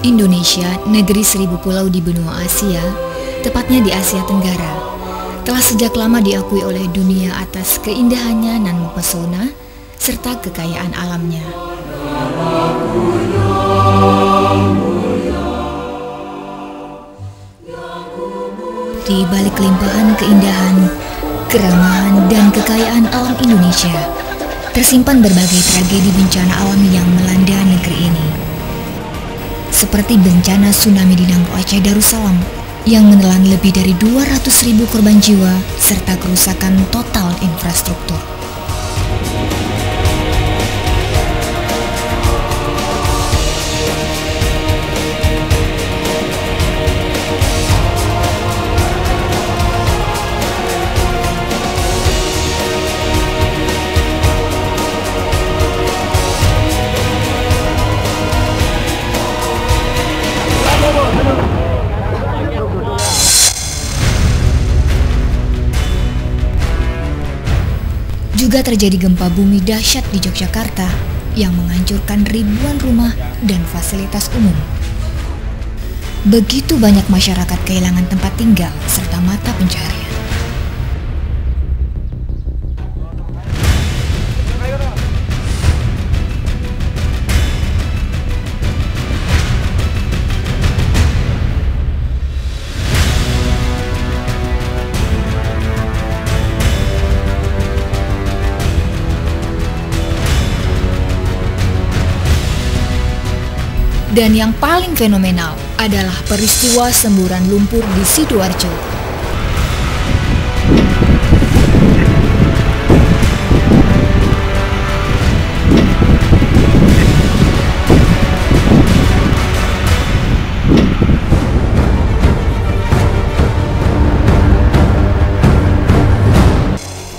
Indonesia, negeri seribu pulau di benua Asia, tepatnya di Asia Tenggara, telah sejak lama diakui oleh dunia atas keindahannya nan mempesona serta kekayaan alamnya. Di balik limpahan keindahan, keramahan, dan kekayaan alam Indonesia, tersimpan berbagai tragedi bencana alam yang melanda negeri ini. Seperti bencana tsunami di Nangko Aceh Darussalam yang menelan lebih dari 200.000 korban jiwa serta kerusakan total infrastruktur. Juga terjadi gempa bumi dahsyat di Yogyakarta yang menghancurkan ribuan rumah dan fasilitas umum. Begitu banyak masyarakat kehilangan tempat tinggal serta mata pencaharian. Dan yang paling fenomenal adalah peristiwa semburan lumpur di Sidoarjo.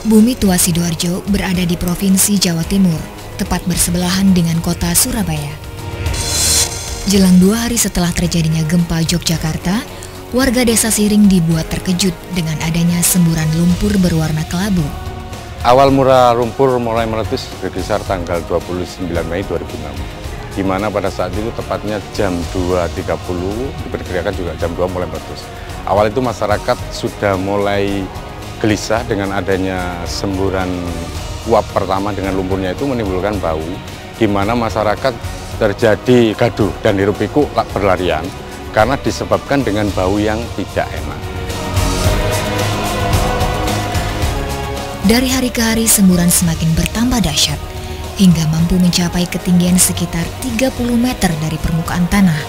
Bumi tua Sidoarjo berada di Provinsi Jawa Timur, tepat bersebelahan dengan kota Surabaya. Jelang 2 hari setelah terjadinya gempa Yogyakarta, warga desa Siring dibuat terkejut dengan adanya semburan lumpur berwarna kelabu. Awal mula lumpur mulai meletus berkisar tanggal 29 Mei 2006, di mana pada saat itu tepatnya jam 2.30, diperkirakan juga jam 2 mulai meletus. Awal itu masyarakat sudah mulai gelisah dengan adanya semburan uap pertama dengan lumpurnya itu menimbulkan bau, di mana masyarakat terjadi gaduh dan hiruk-pikuk berlarian karena disebabkan dengan bau yang tidak enak. Dari hari ke hari semburan semakin bertambah dahsyat hingga mampu mencapai ketinggian sekitar 30 meter dari permukaan tanah.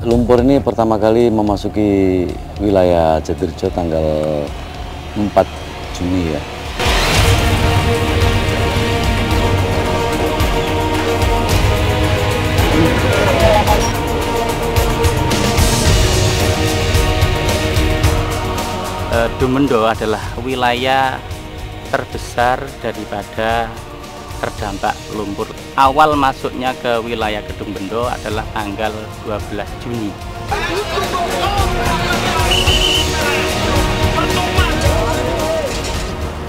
Lumpur ini pertama kali memasuki wilayah Jatirjo tanggal 4 Juni ya. Dumendo adalah wilayah terbesar daripada terdampak lumpur. Awal masuknya ke wilayah Kedung Bendo adalah tanggal 12 Juni.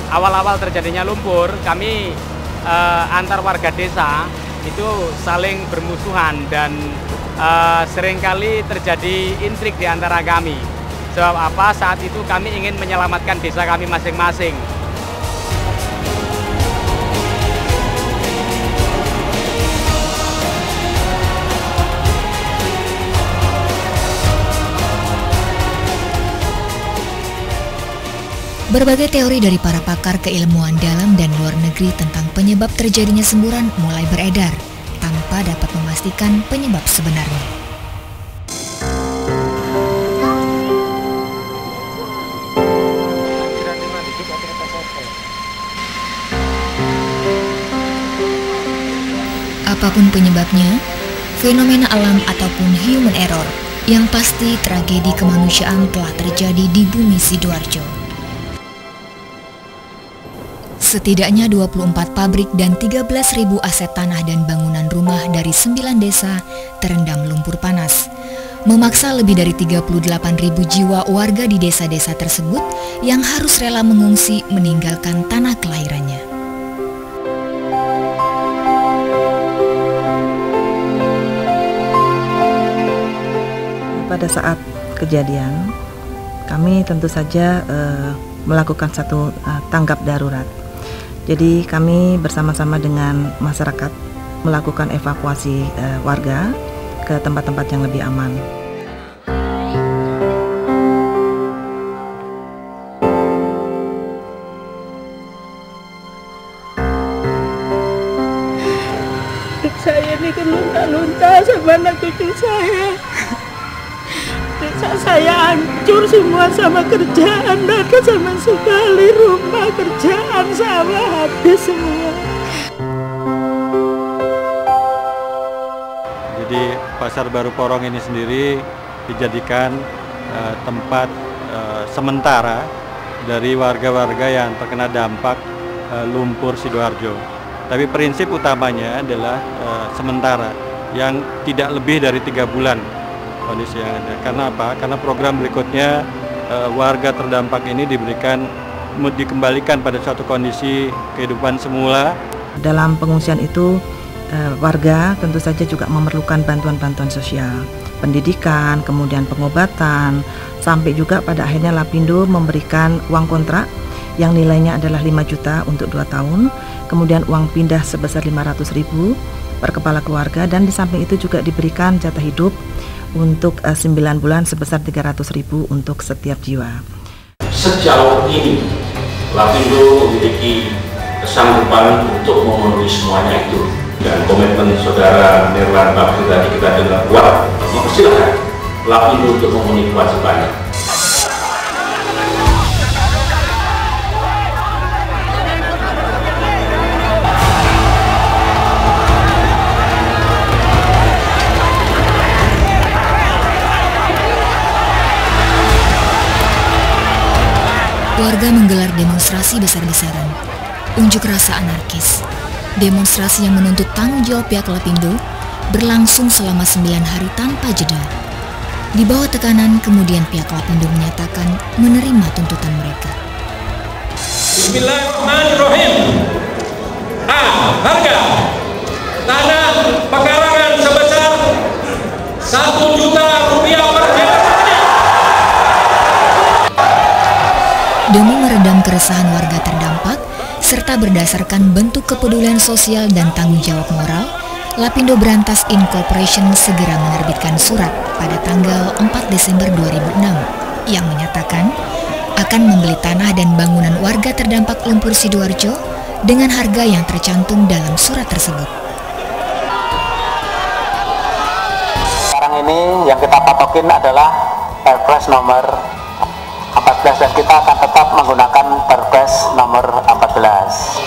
Awal-awal terjadinya lumpur, kami antar warga desa itu saling bermusuhan dan seringkali terjadi intrik di antara kami. Sebab apa? Saat itu kami ingin menyelamatkan desa kami masing-masing. Berbagai teori dari para pakar keilmuan dalam dan luar negeri tentang penyebab terjadinya semburan mulai beredar, tanpa dapat memastikan penyebab sebenarnya. Apapun penyebabnya, fenomena alam ataupun human error, yang pasti tragedi kemanusiaan telah terjadi di bumi Sidoarjo. Setidaknya 24 pabrik dan 13.000 aset tanah dan bangunan rumah dari 9 desa terendam lumpur panas, memaksa lebih dari 38.000 jiwa warga di desa-desa tersebut yang harus rela mengungsi meninggalkan tanah kelahirannya. pada saat kejadian, kami tentu saja melakukan satu tanggap darurat. Jadi kami bersama-sama dengan masyarakat melakukan evakuasi warga ke tempat-tempat yang lebih aman. Saya ini kelunta-lunta sama anak cucu saya. Desa saya hancur semua sama kerjaan, mereka sama sekali rumah, kerjaan sama habis semua. Jadi Pasar Baru Porong ini sendiri dijadikan tempat sementara dari warga-warga yang terkena dampak lumpur Sidoarjo. Tapi prinsip utamanya adalah sementara, yang tidak lebih dari 3 bulan kondisi yang ada. Karena apa? Karena program berikutnya warga terdampak ini dikembalikan pada suatu kondisi kehidupan semula. Dalam pengungsian itu, warga tentu saja juga memerlukan bantuan-bantuan sosial, pendidikan, kemudian pengobatan, sampai juga pada akhirnya Lapindo memberikan uang kontrak yang nilainya adalah 5 juta untuk 2 tahun, kemudian uang pindah sebesar 500.000 per kepala keluarga, dan di samping itu juga diberikan jatah hidup untuk 9 bulan sebesar 300.000 untuk setiap jiwa. Sejauh ini Lapindo memiliki kesanggupan untuk memenuhi semuanya itu, dan komitmen saudara Nirwan Bakri tadi kita dengar kuat, mempersilahkan Lapindo untuk memenuhi kewajibannya. Warga menggelar demonstrasi besar-besaran, unjuk rasa anarkis. Demonstrasi yang menuntut tanggung jawab pihak Lapindo berlangsung selama 9 hari tanpa jeda. Di bawah tekanan, kemudian pihak Lapindo menyatakan menerima tuntutan mereka. Bismillahirrahmanirrahim. Harga tanah pekarangan sebesar 1 juta rupiah per hektar. Demi meredam keresahan warga terdampak, serta berdasarkan bentuk kepedulian sosial dan tanggung jawab moral, Lapindo Brantas Incorporation segera menerbitkan surat pada tanggal 4 Desember 2006 yang menyatakan akan membeli tanah dan bangunan warga terdampak lumpur Sidoarjo dengan harga yang tercantum dalam surat tersebut. Sekarang ini yang kita patokin adalah Perpres nomor 14, dan kita akan tetap menggunakan Perpres nomor 14.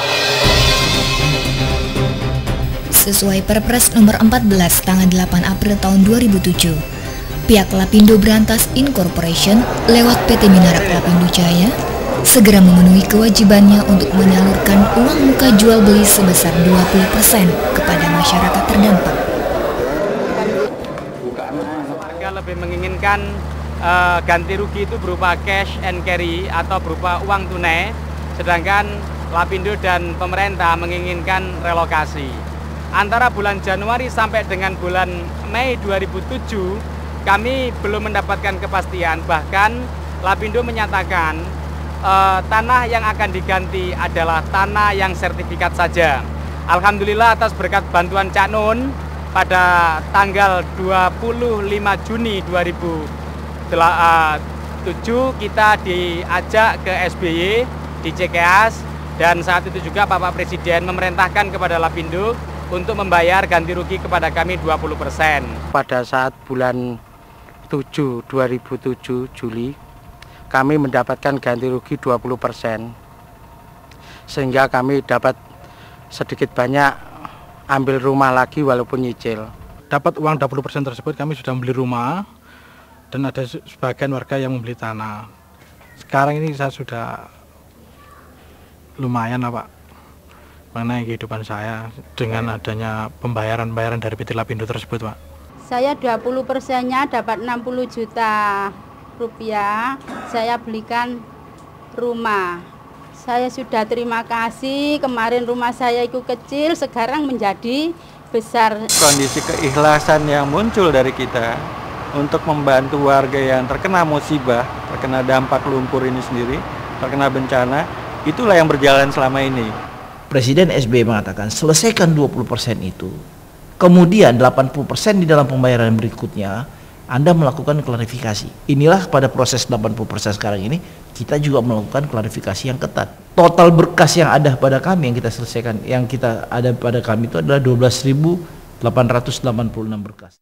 Sesuai Perpres nomor 14 tanggal 8 April tahun 2007, pihak Lapindo Brantas Incorporation lewat PT Minarak Lapindo Jaya segera memenuhi kewajibannya untuk menyalurkan uang muka jual beli sebesar 20% kepada masyarakat terdampak. Warga lebih menginginkan ganti rugi itu berupa cash and carry atau berupa uang tunai, sedangkan Lapindo dan pemerintah menginginkan relokasi. Antara bulan Januari sampai dengan bulan Mei 2007 kami belum mendapatkan kepastian, bahkan Lapindo menyatakan tanah yang akan diganti adalah tanah yang sertifikat saja. Alhamdulillah atas berkat bantuan Cak Nun pada tanggal 25 Juni 2007 kita diajak ke SBY di Cikeas, dan saat itu juga Bapak Presiden memerintahkan kepada Lapindo untuk membayar ganti rugi kepada kami 20%. Pada saat bulan 7 2007 Juli kami mendapatkan ganti rugi 20%, sehingga kami dapat sedikit banyak ambil rumah lagi walaupun nyicil. Dapat uang 20% tersebut kami sudah membeli rumah, dan ada sebagian warga yang membeli tanah. Sekarang ini saya sudah lumayan lah Pak, mengenai kehidupan saya dengan adanya pembayaran dari PT Lapindo tersebut Pak. Saya 20%-nya dapat 60 juta rupiah, saya belikan rumah. Saya sudah terima kasih, kemarin rumah saya itu kecil, sekarang menjadi besar. Kondisi keikhlasan yang muncul dari kita untuk membantu warga yang terkena musibah, terkena dampak lumpur ini sendiri, terkena bencana, itulah yang berjalan selama ini. Presiden SBY mengatakan selesaikan 20% itu, kemudian 80% di dalam pembayaran berikutnya Anda melakukan klarifikasi. Inilah pada proses 80% sekarang ini, kita juga melakukan klarifikasi yang ketat. Total berkas yang ada pada kami yang kita selesaikan, yang kita ada pada kami itu adalah 12.886 berkas.